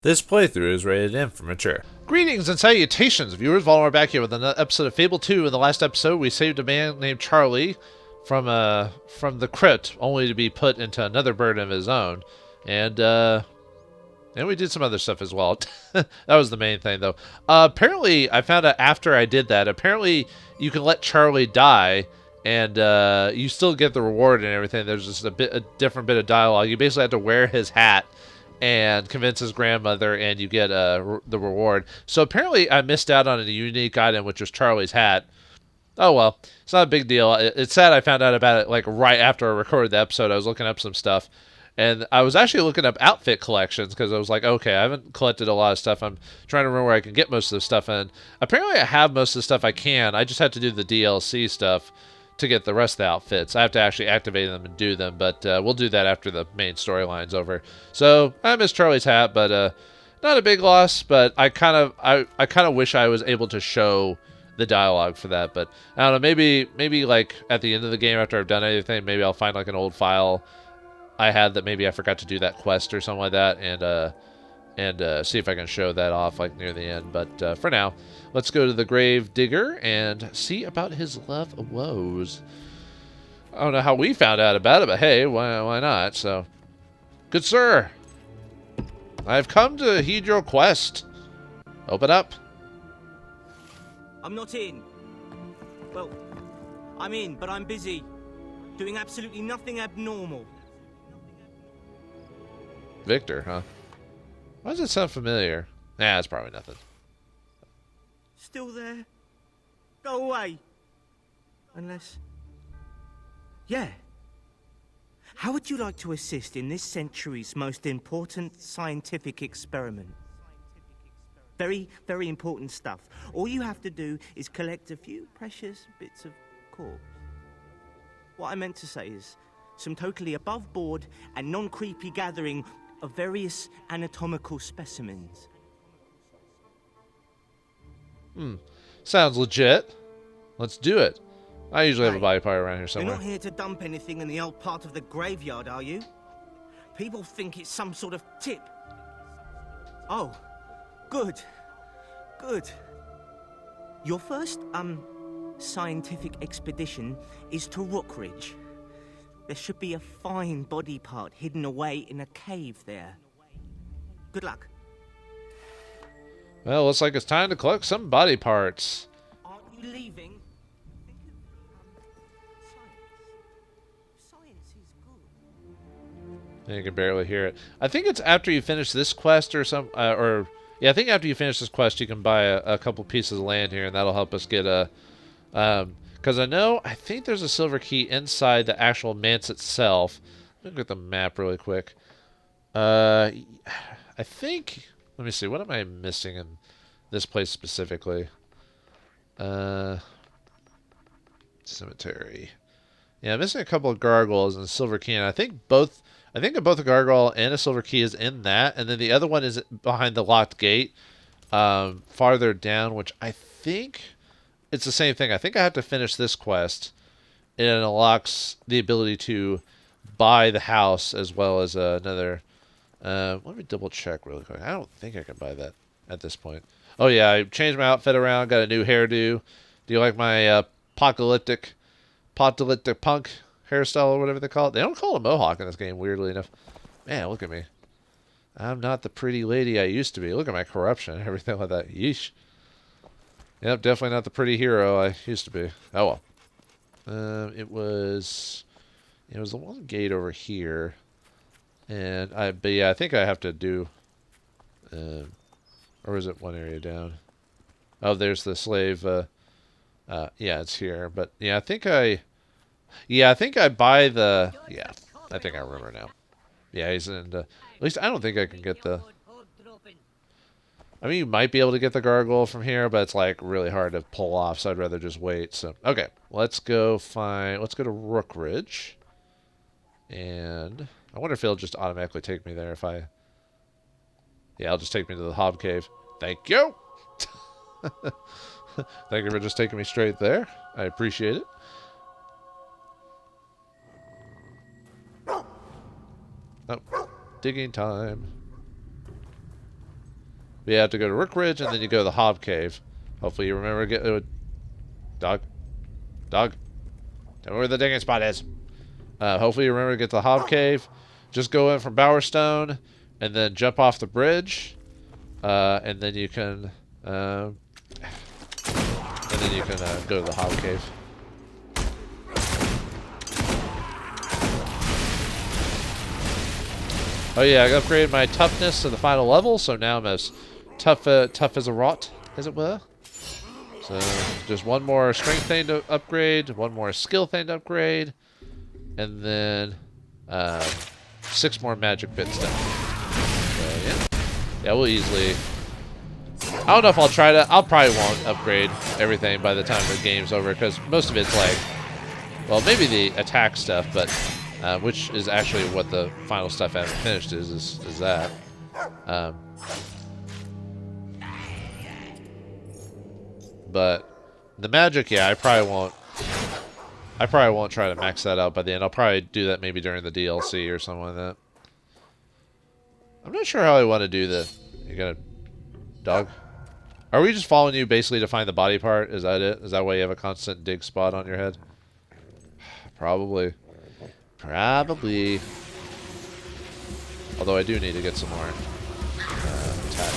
This playthrough is rated M for mature. Greetings and salutations, viewers. Vauldemare back here with another episode of Fable 2. In the last episode, we saved a man named Charlie from the crypt, only to be put into another burden of his own. And we did some other stuff as well. That was the main thing, though. Apparently, I found out after I did that, apparently you can let Charlie die, and you still get the reward and everything. There's just a different bit of dialogue. You basically have to wear his hat and convince his grandmother, and you get the reward. So apparently I missed out on a unique item, which was Charlie's hat. Oh well, it's not a big deal. It's sad I found out about it like right after I recorded the episode. I was looking up some stuff, and I was actually looking up outfit collections because I was like, okay, I haven't collected a lot of stuff. I'm trying to remember where I can get most of the stuff, and apparently I have most of the stuff I can. I just have to do the DLC stuff to get the rest of the outfits. I have to actually activate them and do them, but we'll do that after the main storyline's over. So I miss Charlie's hat, but not a big loss. But I kind of wish I was able to show the dialogue for that. But I don't know. Maybe like at the end of the game after I've done anything, maybe I'll find like an old file I had that maybe I forgot to do that quest or something like that, and see if I can show that off like near the end. But for now, let's go to the grave digger and see about his love woes. I don't know how we found out about it, but hey, why not? So, good sir, I've come to heed your quest. Open up. I'm not in. Well, I'm in, but I'm busy. Doing absolutely nothing abnormal. Victor, huh? Why does it sound familiar? Nah, it's probably nothing. Still there? Go away. Unless... Yeah. How would you like to assist in this century's most important scientific experiment? Very, very important stuff. All you have to do is collect a few precious bits of corpse. What I meant to say is some totally above-board and non-creepy gathering of various anatomical specimens. Sounds legit. Let's do it. I usually have a Hey, body part around here You're somewhere. not here to dump anything in the old part of the graveyard, are you? People think it's some sort of tip. Oh, good. Good. Your first, scientific expedition is to Rockridge. There should be a fine body part hidden away in a cave there. Good luck. Well, looks like it's time to collect some body parts. Aren't you leaving? Science is good. You can barely hear it. I think it's after you finish this quest or some, yeah, I think after you finish this quest, you can buy a couple pieces of land here, and that'll help us get a, because I think there's a silver key inside the actual manse itself. Let me look at the map really quick. I think, let me see, what am I missing in this place specifically? Cemetery. Yeah, I'm missing a couple of gargoyles and a silver key, and I think both a gargoyle and a silver key is in that, and then the other one is behind the locked gate, farther down, which I think it's the same thing. I think I have to finish this quest, and it unlocks the ability to buy the house as well as another. Let me double check really quick. I don't think I can buy that at this point. Oh yeah, I changed my outfit around, got a new hairdo. Do you like my apocalyptic punk hairstyle or whatever they call it? They don't call it a mohawk in this game, weirdly enough. Man, look at me. I'm not the pretty lady I used to be. Look at my corruption and everything like that. Yeesh. Yep, definitely not the pretty hero I used to be. Oh well. It was the one gate over here, but yeah, I think I have to do, or is it one area down? Oh, there's the slave. Yeah, it's here. But yeah, I think I buy the. Yeah, I think I remember now. Yeah, he's in. At least I don't think I can get the. I mean, you might be able to get the gargoyle from here, but it's like really hard to pull off, so I'd rather just wait. So, okay, let's go to Rookridge. And I wonder if it'll just automatically take me there if I... Yeah, it'll just take me to the Hob Cave. Thank you! Thank you for just taking me straight there. I appreciate it. Oh, digging time. You have to go to Rook Ridge, and then you go to the Hob Cave. Hopefully you remember to get... Dog. Dog. Tell me where the digging spot is. Hopefully you remember to get to the Hob Cave. Just go in from Bowerstone, and then jump off the bridge. And then you can... go to the Hob Cave. Oh yeah, I upgraded my toughness to the final level, so now I'm as tough as a rock, as it were. So just one more strength thing to upgrade, one more skill thing to upgrade, and then 6 more magic bits done. So yeah, we'll easily. I don't know if I'll probably won't upgrade everything by the time the game's over, because most of it's like, well, maybe the attack stuff, but which is actually what the final stuff I haven't finished is that. But the magic, yeah, I probably won't try to max that out by the end. I'll probably do that maybe during the DLC or something like that. I'm not sure how I want to do the. You got a dog? Are we just following you basically to find the body part? Is that it? Is that why you have a constant dig spot on your head? Probably. Probably. Although I do need to get some more attack.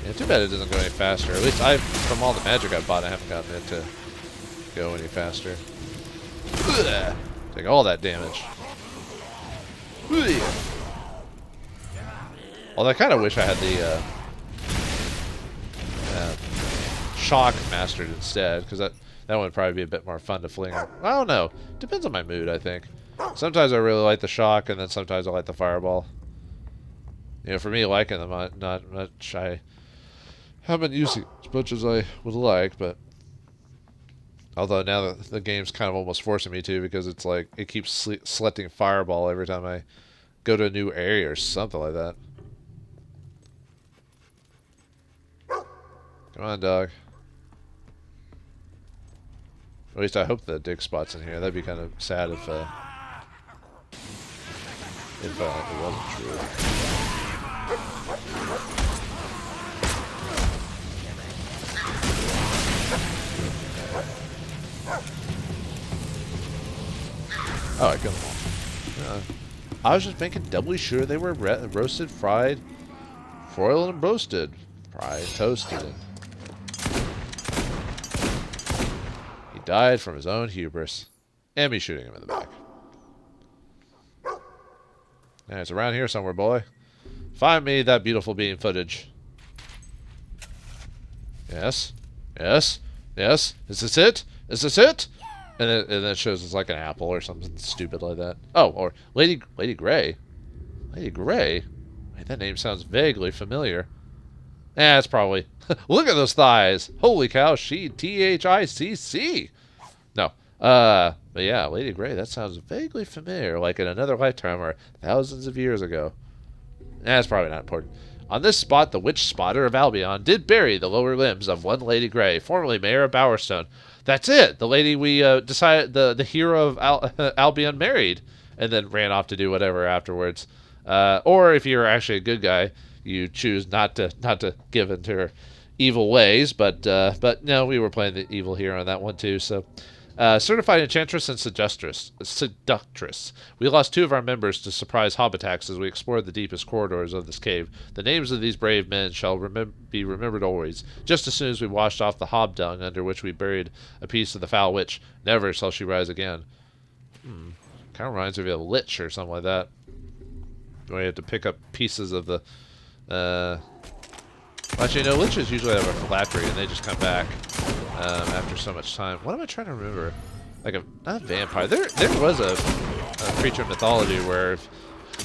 Yeah, too bad it doesn't go any faster. At least from all the magic I've bought, I haven't gotten it to go any faster. Ugh. Take all that damage. Ugh. Although I kind of wish I had the shock mastered instead, because that one would probably be a bit more fun to fling. I don't know. Depends on my mood, I think. Sometimes I really like the shock, and then sometimes I like the fireball. You know, for me, liking them, not much. I haven't used it as much as I would like, but although now the game's kind of almost forcing me to, because it's like it keeps selecting fireball every time I go to a new area or something like that. Come on, dog. At least I hope the dig spot's in here. That'd be kind of sad if it wasn't true. Oh, I killed them all. I was just making doubly sure they were roasted, fried, broiled, and roasted. Fried, toasted, and he died from his own hubris. And me shooting him in the back. Yeah, it's around here somewhere, boy. Find me that beautiful beam footage. Yes. Yes. Yes. Is this it? Is this it? And then it shows it's like an apple or something stupid like that. Oh, or Lady Grey. Lady Grey? Wait, that name sounds vaguely familiar. It's probably... Look at those thighs! Holy cow, she THICC! No. But yeah, Lady Grey, that sounds vaguely familiar, like in another lifetime or thousands of years ago. It's probably not important. On this spot, the witch spotter of Albion did bury the lower limbs of one Lady Grey, formerly Mayor of Bowerstone. That's it! The lady we decided the hero of Albion married, and then ran off to do whatever afterwards. Or if you're actually a good guy, you choose not to give into her evil ways. But no, we were playing the evil hero on that one too. So, certified enchantress and seductress. We lost 2 of our members to surprise hob attacks as we explored the deepest corridors of this cave. The names of these brave men shall be remembered always. Just as soon as we washed off the hob dung under which we buried a piece of the foul witch, never shall she rise again. Kind of reminds me of a lich or something like that. Where you have to pick up pieces of the. Actually, no, liches usually have a phylactery and they just come back after so much time. What am I trying to remember? Like not a vampire. There was a creature in mythology where.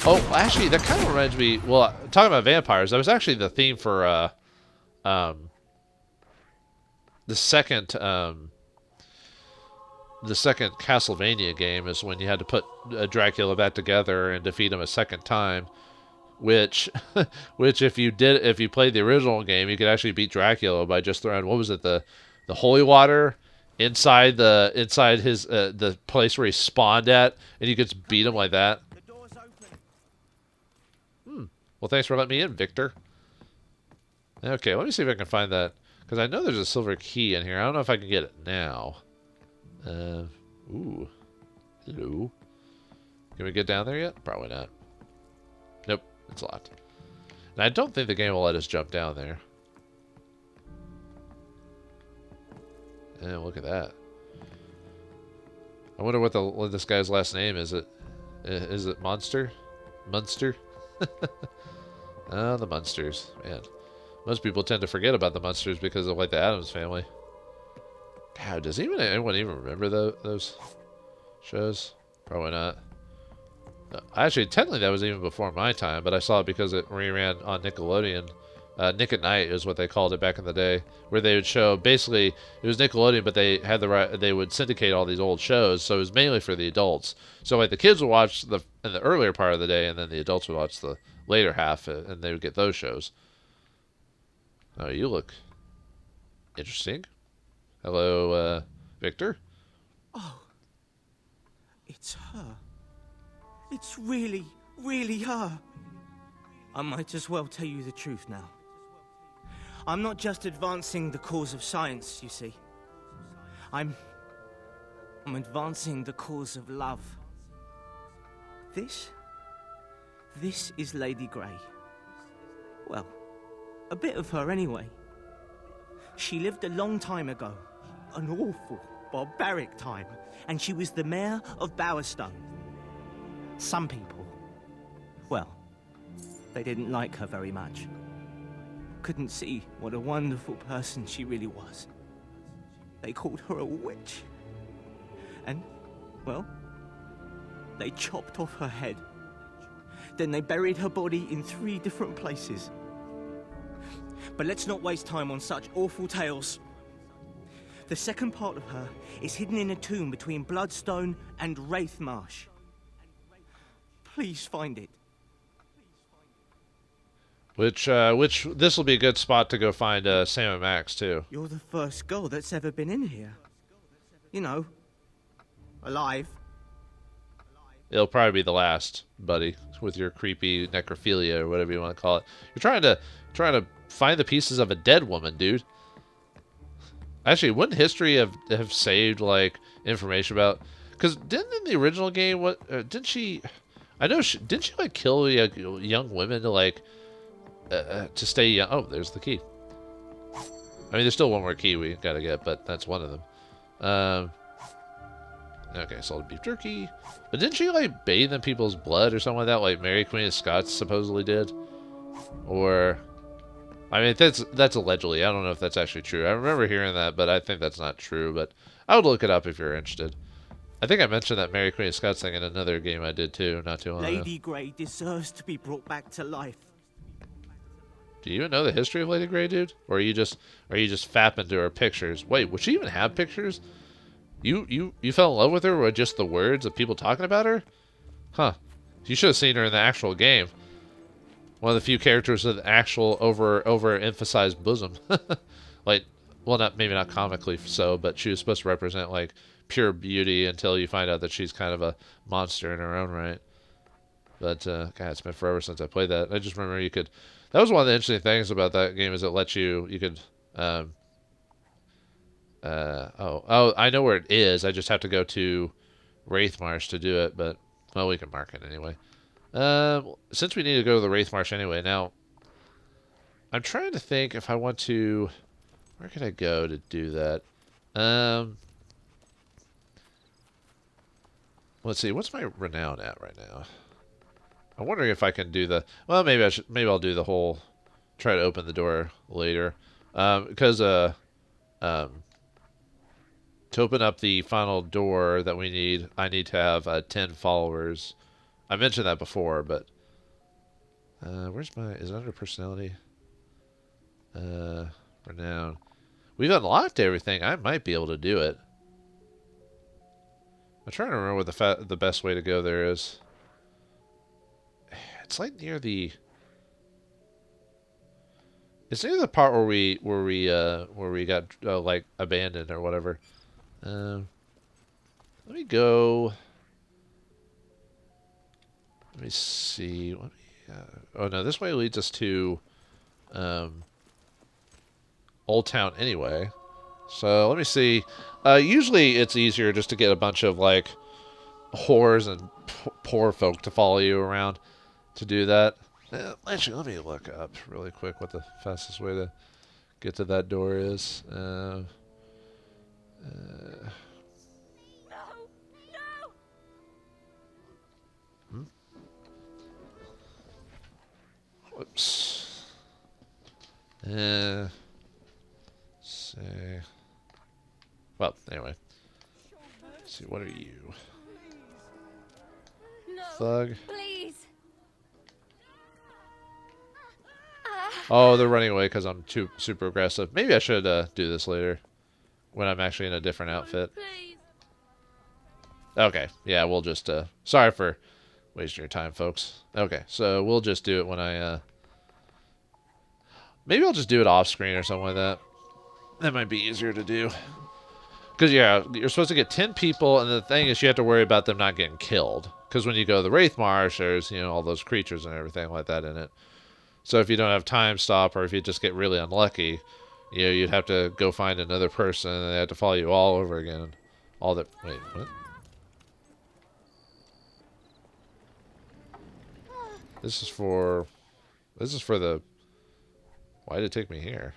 Oh, actually, that kind of reminds me. Well, talking about vampires, that was actually the theme for the second Castlevania game is when you had to put Dracula back together and defeat him a second time. Which if you played the original game, you could actually beat Dracula by just throwing, what was it, the holy water inside his the place where he spawned at, and you could beat him like that. The door's open. Well, thanks for letting me in, Victor. Okay, let me see if I can find that, because I know there's a silver key in here. I don't know if I can get it now. Ooh. Hello. Can we get down there yet? Probably not. Nope, it's locked. And I don't think the game will let us jump down there. And look at that. I wonder what this guy's last name is. Is it Monster? Munster? Oh, the Munsters, man. Most people tend to forget about the Munsters because of like the Addams Family. God, does anyone even remember those shows? Probably not. No, actually, technically that was even before my time, but I saw it because it reran on Nickelodeon. Nick at Night is what they called it back in the day, where they would show, basically it was Nickelodeon, but they had they would syndicate all these old shows, so it was mainly for the adults. So like the kids would watch in the earlier part of the day, and then the adults would watch the later half, and they would get those shows. Oh, you look interesting. Hello, Victor. Oh, it's her. It's really, really her. I might as well tell you the truth now. I'm not just advancing the cause of science, you see. I'm advancing the cause of love. This is Lady Grey. Well, a bit of her anyway. She lived a long time ago. An awful, barbaric time. And she was the mayor of Bowerstone. Some people, well, they didn't like her very much. Couldn't see what a wonderful person she really was. They called her a witch. And, well, they chopped off her head. Then they buried her body in 3 different places. But let's not waste time on such awful tales. The second part of her is hidden in a tomb between Bloodstone and Wraithmarsh. Please find it. Which this will be a good spot to go find Sam and Max too. You're the first girl that's ever been in here. You know, alive. It'll probably be the last, buddy, with your creepy necrophilia or whatever you want to call it. You're trying to find the pieces of a dead woman, dude. Actually, wouldn't history have saved like information about? Because didn't in the original game didn't she? I know didn't she like kill young women to like to stay young? Oh, there's the key. I mean, there's still one more key we gotta get, but that's one of them. Okay, salted beef jerky. But didn't she like bathe in people's blood or something like that, like Mary Queen of Scots supposedly did? Or, I mean, that's allegedly. I don't know if that's actually true. I remember hearing that, but I think that's not true. But I would look it up if you're interested. I think I mentioned that Mary Queen of Scots thing in another game I did too, not too long ago. Lady Grey deserves to be brought back to life. Do you even know the history of Lady Grey, dude? Or are you just fapping to her pictures? Wait, would she even have pictures? You fell in love with her with just the words of people talking about her? Huh. You should have seen her in the actual game. One of the few characters with actual overemphasized bosom. Like, well, maybe not comically so, but she was supposed to represent like pure beauty until you find out that she's kind of a monster in her own right. But God, it's been forever since I played that. I just remember you could. That was one of the interesting things about that game is it lets you could. I know where it is. I just have to go to Wraithmarsh to do it, but well, we can mark it anyway. Since we need to go to the Wraithmarsh anyway, now I'm trying to think if I want to. Where can I go to do that? Let's see. What's my renown at right now? I'm wondering if I can do the. Well, maybe I'll do the whole. Try to open the door later, because to open up the final door that we need, I need to have 10 followers. I mentioned that before, but where's my? Is it under personality? Renown. We've unlocked everything. I might be able to do it. I'm trying to remember what the best way to go there is. It's like near the. It's near the part where we got like abandoned or whatever. Let me go. Let me see. Oh no, this way leads us to Old Town anyway. So let me see. Usually it's easier just to get a bunch of like whores and poor folk to follow you around to do that. Actually, let me look up really quick what the fastest way to get to that door is. No! No! Whoops. Let's see. Well, anyway. Let's see, what are you? No! Thug? Please! Oh, they're running away because I'm too super aggressive. Maybe I should do this later when I'm actually in a different outfit. Please! Okay, yeah, we'll just, sorry for wasting your time, folks. Okay, so we'll just do it when I, maybe I'll just do it off screen or something like that. That might be easier to do. Because, yeah, you're supposed to get 10 people, and the thing is you have to worry about them not getting killed. Because when you go to the Wraith Marsh, there's, you know, all those creatures and everything like that in it. So if you don't have time stop, or if you just get really unlucky, you know, you'd have to go find another person, and they have to follow you all over again. All that... Wait, what? This is for the... Why did it take me here?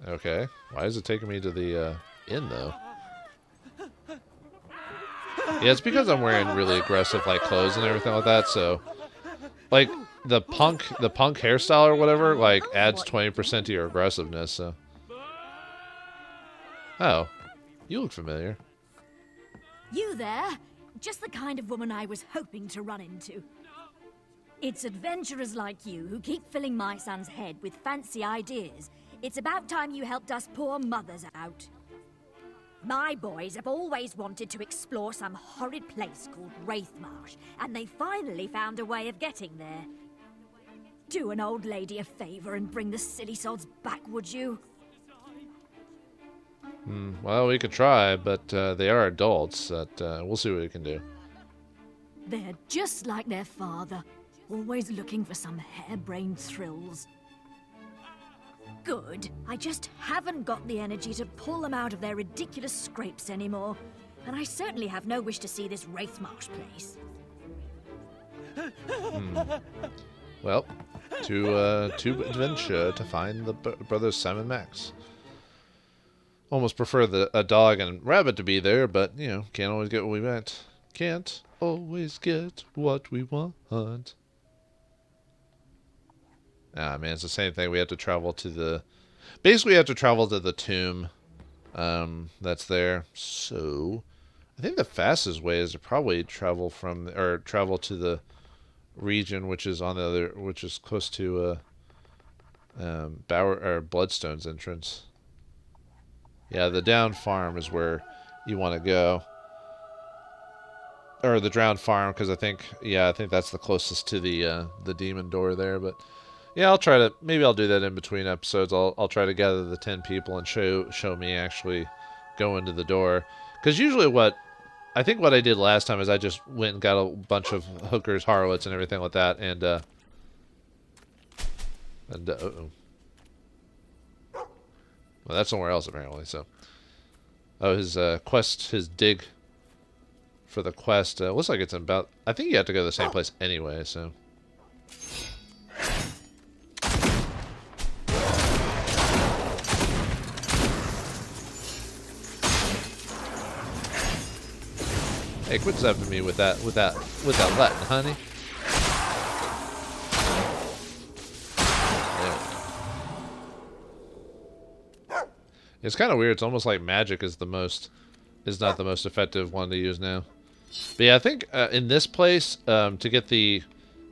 Okay. Why is it taking me to the inn, though? Yeah, it's because I'm wearing really aggressive like clothes and everything like that, so like the punk hairstyle or whatever like adds 20% to your aggressiveness, so. Oh. You look familiar. You there? Just the kind of woman I was hoping to run into. It's adventurers like you who keep filling my son's head with fancy ideas. It's about time you helped us poor mothers out. My boys have always wanted to explore some horrid place called Wraithmarsh, and they finally found a way of getting there. Do an old lady a favor and bring the silly sods back, would you? Well, we could try, but they are adults. We'll see what we can do. They're just like their father, always looking for some harebrained thrills. Good. I just haven't got the energy to pull them out of their ridiculous scrapes anymore. And I certainly have no wish to see this Wraithmarsh place. Well, to adventure to find the brothers Simon Max. Almost prefer a dog and rabbit to be there, but, you know, can't always get what we want. Can't always get what we want. Ah, man, it's the same thing. We have to travel to the... Basically, we have to travel to the tomb that's there. So, I think the fastest way is to probably travel to the region which is on the other... Which is close to Bloodstone's entrance. Yeah, the Down Farm is where you want to go. Or the Drowned Farm, because I think that's the closest to the demon door there. But yeah, I'll try to. Maybe I'll do that in between episodes. I'll try to gather the 10 people and show me actually go into the door. Because usually what I did last time is I just went and got a bunch of hookers, harlots, and everything like that, and uh-oh. Well, that's somewhere else apparently. So, oh, his quest, his dig for the quest looks like it's about. I think you have to go to the same place anyway. So. Hey, quit zapping me with that Latin, honey. It's kind of weird. It's almost like magic is not the most effective one to use now. But yeah, I think in this place to get the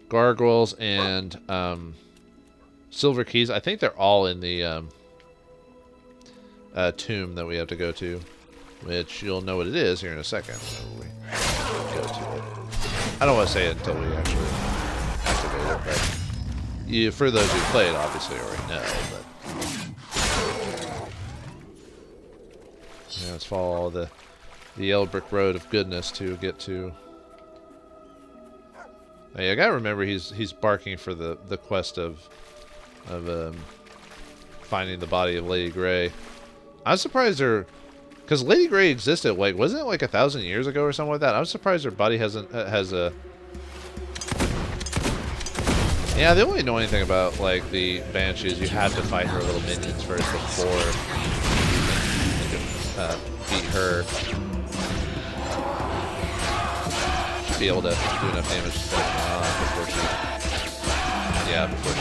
gargoyles and silver keys, I think they're all in the tomb that we have to go to, which you'll know what it is here in a second. We go to it. I don't want to say it until we actually activate it, but you, for those who played, obviously already know, but yeah, let's follow the yellow brick road of goodness to get to. Oh, yeah, I gotta remember he's barking for the quest of finding the body of Lady Grey. I'm surprised her, because Lady Grey existed, like, wasn't it like 1,000 years ago or something like that? I'm surprised her body has a. Yeah, the only annoying thing about, like, the Banshee is you have to fight her little minions first before you can beat her. Should be able to do enough damage to finish her off before she... Yeah, before she...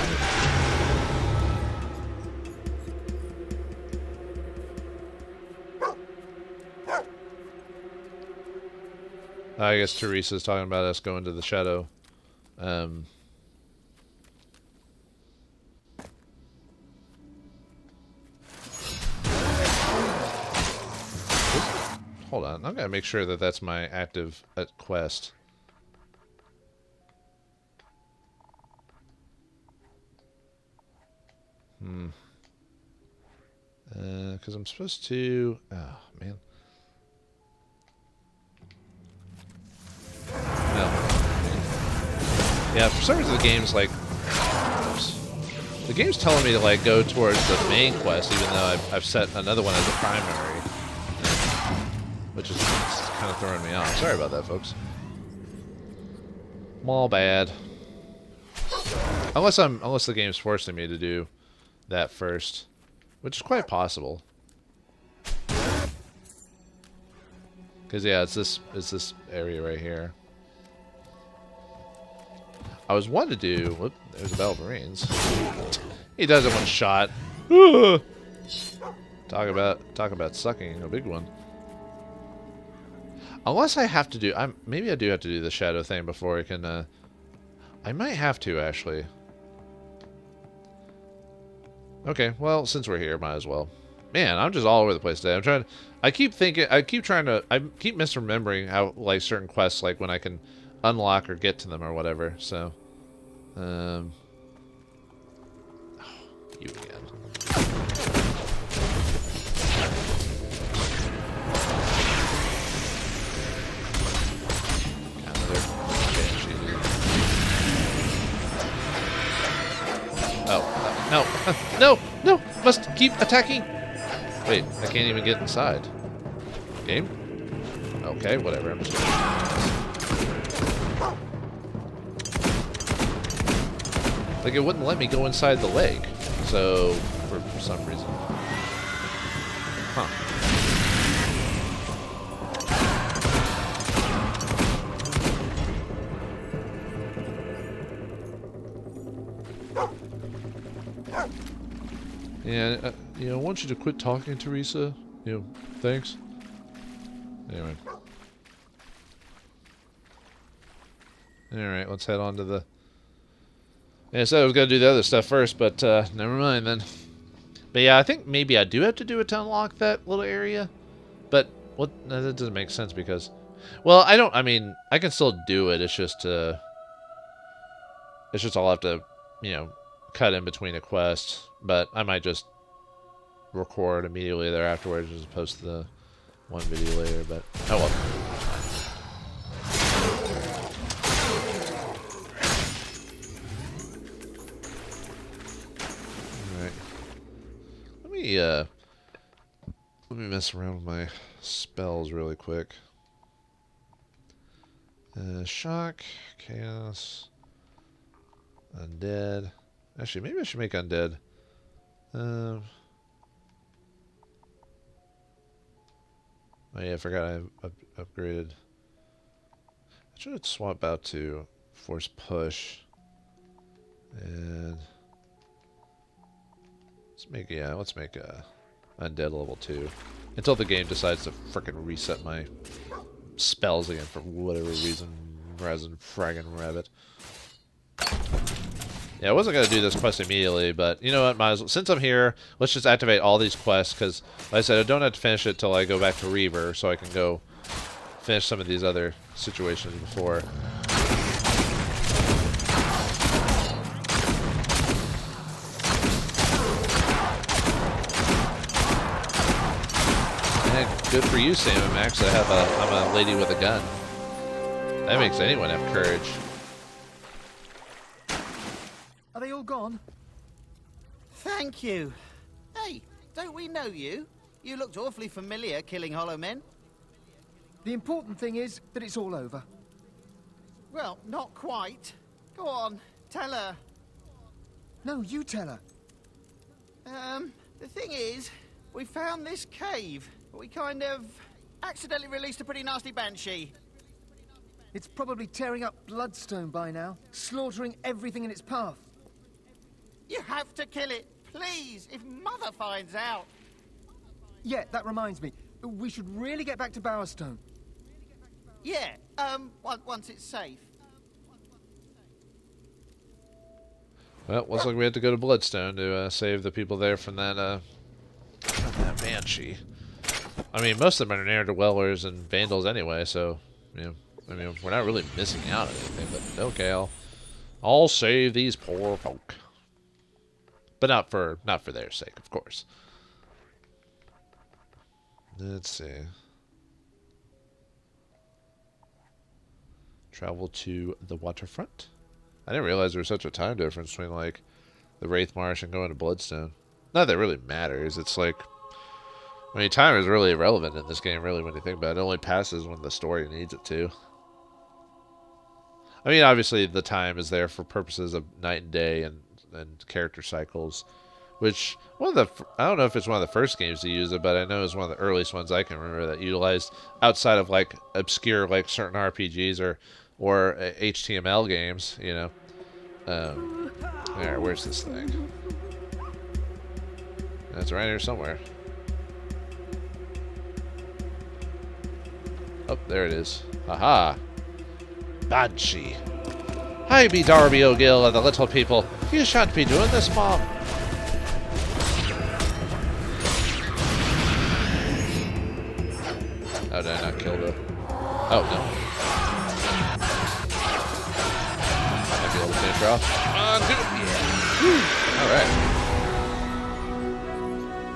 I guess Teresa's talking about us going to the shadow. Hold on, I've got to make sure that that's my active quest. Because I'm supposed to... Oh, man. No. Yeah, for some reason the game's like... Oops. The game's telling me to, like, go towards the main quest, even though I've set another one as a primary. Which is kind of throwing me off. Sorry about that, folks. All bad. Unless the game's forcing me to do that first, which is quite possible. Because yeah, it's this area right here. I was wanting to do. Whoop, there's a Battle of Marines. He does it one shot. Talk about sucking a big one. Unless I have to do... maybe I do have to do the shadow thing before I can... I might have to, actually. Okay, well, since we're here, might as well. Man, I'm just all over the place today. I keep misremembering how, like, certain quests, like, when I can unlock or get to them or whatever, so... Oh, you again. Oh, no, no, must keep attacking. Wait, I can't even get inside. Game? Okay, whatever, I'm just gonna... Like, it wouldn't let me go inside the leg, so, for some reason. Huh. Yeah, you know, I want you to quit talking, Teresa. You know, thanks. Anyway. Alright, let's head on to the... Yeah, I said I was going to do the other stuff first, but never mind then. But yeah, I think maybe I do have to do it to unlock that little area. But, what? No, that doesn't make sense because... Well, I mean, I can still do it, it's just I'll have to, you know, cut in between a quest, but I might just record immediately there afterwards as opposed to the one video later, but oh well. Alright. Let me mess around with my spells really quick. Shock, chaos, undead. Actually, maybe I should make undead. Oh yeah, I forgot I upgraded. I should swap out to force push. And let's make undead level 2. Until the game decides to frickin' reset my spells again for whatever reason, rather than fragging rabbit. Yeah, I wasn't going to do this quest immediately, but you know what, might as well. Since I'm here, let's just activate all these quests, because, like I said, I don't have to finish it till I go back to Reaver, so I can go finish some of these other situations before. good for you, Sam and Max. I'm a lady with a gun. That makes anyone have courage. Are they all gone? Thank you. Hey, don't we know you? You looked awfully familiar killing hollow men. The important thing is that it's all over. Well, not quite. Go on, tell her. No, you tell her. The thing is, we found this cave, but we kind of accidentally released a pretty nasty banshee. It's probably tearing up bloodstone by now, slaughtering everything in its path. You have to kill it, please, if Mother finds out. Yeah, that reminds me. We should really get back to Bowerstone. Yeah, once it's safe. Well, looks like we had to go to Bloodstone to save the people there from that banshee. I mean, most of them are near dwellers and vandals anyway, so you know, I mean, we're not really missing out on anything. But okay, I'll save these poor folk, but not for their sake, of course. Let's see. Travel to the waterfront. I didn't realize there was such a time difference between, like, the Wraith Marsh and going to Bloodstone. Not that it really matters. It's like, I mean, time is really irrelevant in this game, really, when you think about it. It only passes when the story needs it to. I mean, obviously, the time is there for purposes of night and day and character cycles, which, I don't know if it's one of the first games to use it, but I know it's one of the earliest ones I can remember that utilized, outside of, like, obscure, like, certain RPGs or HTML games, you know. Alright, where's this thing? It's right here somewhere. Oh, there it is. Haha. Banshee. I be Darby O'Gill of the Little People. You shan't be doing this, Mom. Oh, did I not kill the... Oh, no. Might be able to finish her off. Alright.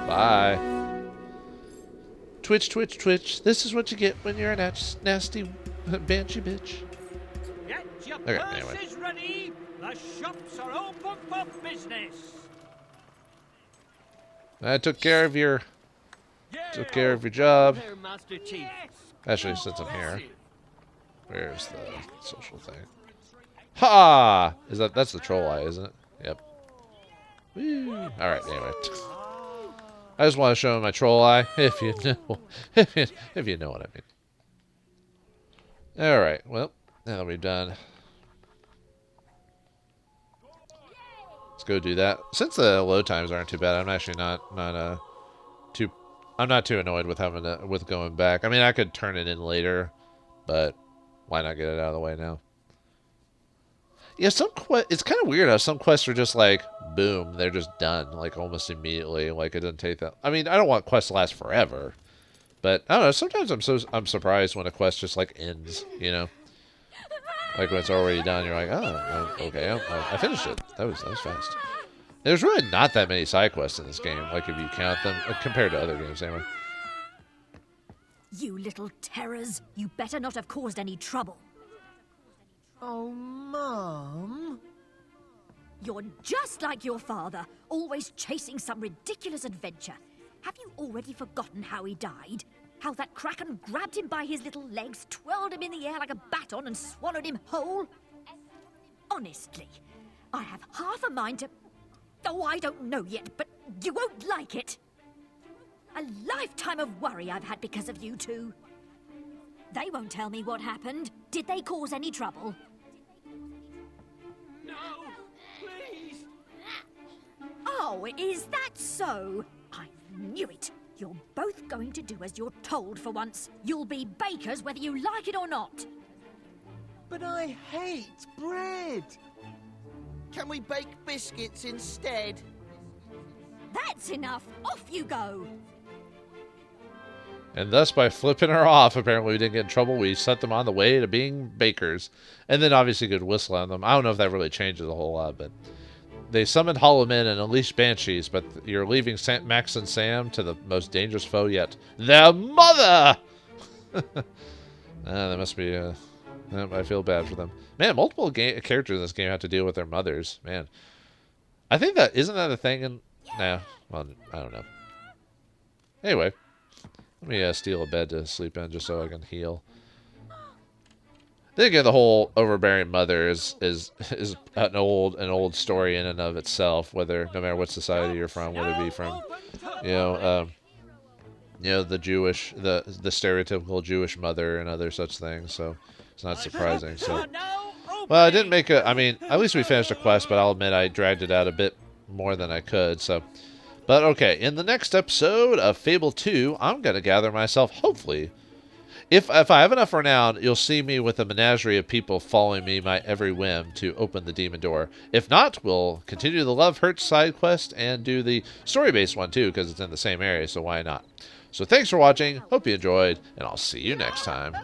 Bye. Twitch, twitch, twitch. This is what you get when you're a nasty banshee bitch. Get your Okay, purses anyway. ready. The shops are open for business. I took care of your job. There, Master Chief. Actually, since I'm here, where's the social thing? Ha! That's the troll eye, isn't it? Yep. Woo. All right. Anyway, I just want to show my troll eye, if you know, if you know what I mean. All right. Well, now that we've done, let's go do that. Since the load times aren't too bad, I'm actually I'm not too annoyed with with going back. I mean, I could turn it in later, but why not get it out of the way now? Yeah, it's kind of weird how some quests are just like, boom, they're just done, like almost immediately. Like it doesn't take that. I mean, I don't want quests to last forever, but I don't know. Sometimes I'm surprised when a quest just like ends, you know, like when it's already done. You're like, oh, okay, I finished it. That was fast. There's really not that many side quests in this game, like if you count them, compared to other games anyway. You little terrors. You better not have caused any trouble. Oh, Mum. You're just like your father, always chasing some ridiculous adventure. Have you already forgotten how he died? How that kraken grabbed him by his little legs, twirled him in the air like a baton and swallowed him whole? Honestly, I have half a mind to... Oh, I don't know yet, but you won't like it. A lifetime of worry I've had because of you two. They won't tell me what happened. Did they cause any trouble? No, please. Oh, is that so? I knew it. You're both going to do as you're told for once. You'll be bakers whether you like it or not. But I hate bread. Can we bake biscuits instead? That's enough. Off you go. And thus, by flipping her off, apparently we didn't get in trouble. We set them on the way to being bakers. And then obviously could whistle on them. I don't know if that really changes a whole lot, but they summoned Hollowmen and unleashed banshees, but you're leaving Max and Sam to the most dangerous foe yet, their mother. That must be. I feel bad for them. Man, multiple characters in this game have to deal with their mothers. Man, I think that isn't that a thing in. Nah, well, I don't know. Anyway, let me steal a bed to sleep in just so I can heal. Then again, the whole overbearing mother is an old story in and of itself. Whether no matter what society you're from, whether it be from, the stereotypical Jewish mother and other such things. So it's not surprising. So, well, I didn't make a. I mean, at least we finished a quest, but I'll admit I dragged it out a bit more than I could. So, but okay, in the next episode of Fable 2, I'm gonna gather myself, hopefully. If I have enough renown, you'll see me with a menagerie of people following me my every whim to open the demon door. If not, we'll continue the Love Hurts side quest and do the story-based one too, because it's in the same area, so why not? So thanks for watching, hope you enjoyed, and I'll see you next time.